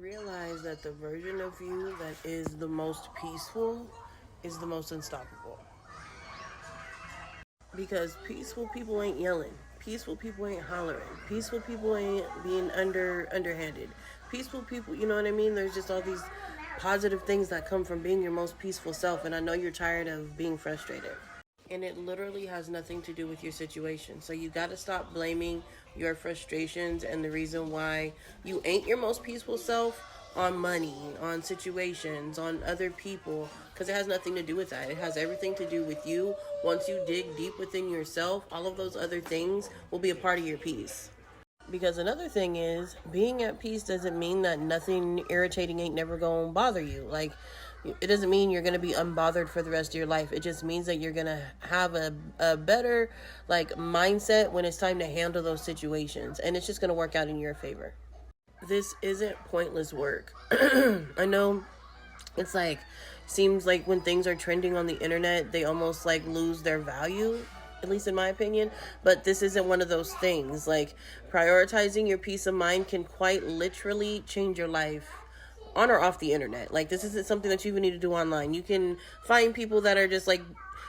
Realize that the version of you that is the most peaceful is the most unstoppable. Because peaceful people ain't yelling. Peaceful people ain't hollering. Peaceful people ain't being underhanded. Peaceful people, you know what I mean? There's just all these positive things that come from being your most peaceful self, and I know you're tired of being frustrated. And it literally has nothing to do with your situation. So you got to stop blaming your frustrations and the reason why you ain't your most peaceful self on money, on situations, on other people, because it has nothing to do with that. It has everything to do with you. Once you dig deep within yourself, all of those other things will be a part of your peace. Because another thing is, being at peace doesn't mean that nothing irritating ain't never gonna bother you. Like, it doesn't mean you're gonna be unbothered for the rest of your life. It just means that you're gonna have a better, like, mindset when it's time to handle those situations. And it's just gonna work out in your favor. This isn't pointless work. I know it's like, seems like when things are trending on the internet, they almost like lose their value, at least in my opinion. But this isn't one of those things. Like, prioritizing your peace of mind can quite literally change your life on or off the internet. Like, this isn't something that you even need to do online. You can find people that are just like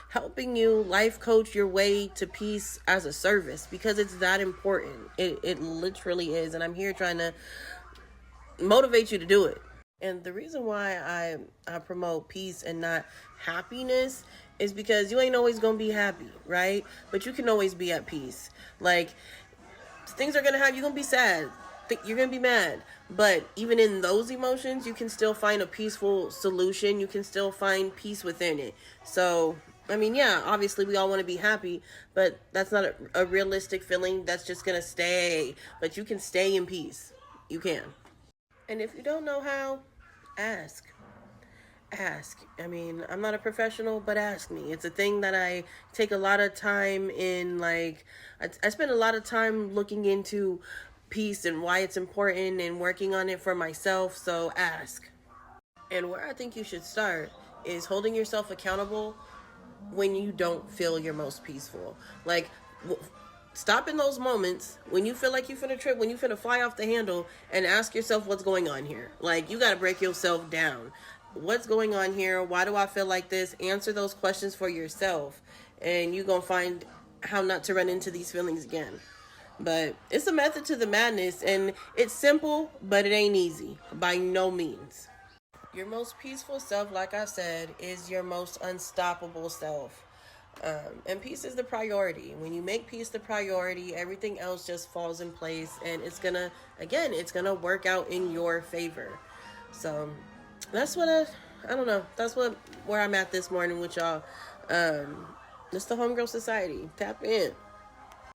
helping you life coach your way to peace as a service, because it's that important. It literally is. And I'm here trying to motivate you to do it. And the reason why I promote peace and not happiness is because you ain't always gonna be happy, right? But you can always be at peace. Like, things are gonna have, you're gonna be sad, you're gonna be mad, but even in those emotions, you can still find a peaceful solution. You can still find peace within it. So, I mean, yeah, obviously we all want to be happy, but that's not a realistic feeling that's just gonna stay. But you can stay in peace. You can. And if you don't know how, ask. Ask. I mean, I'm not a professional, but ask me. It's a thing that I take a lot of time in. Like, I spend a lot of time looking into peace and why it's important and working on it for myself. So ask. And where I think you should start is holding yourself accountable when you don't feel your most peaceful. Like, stop in those moments when you feel like you finna trip, when you finna fly off the handle, and ask yourself what's going on here. Like, you gotta break yourself down. What's going on here? Why do I feel like this? Answer those questions for yourself, and you gonna find how not to run into these feelings again. But it's a method to the madness, and it's simple, but it ain't easy by no means. Your most peaceful self, like I said, is your most unstoppable self. And peace is the priority. When you make peace the priority, everything else just falls in place, and it's gonna work out in your favor. So that's what I don't know. That's where I'm at this morning with y'all. It's the Homegirl Society. Tap in.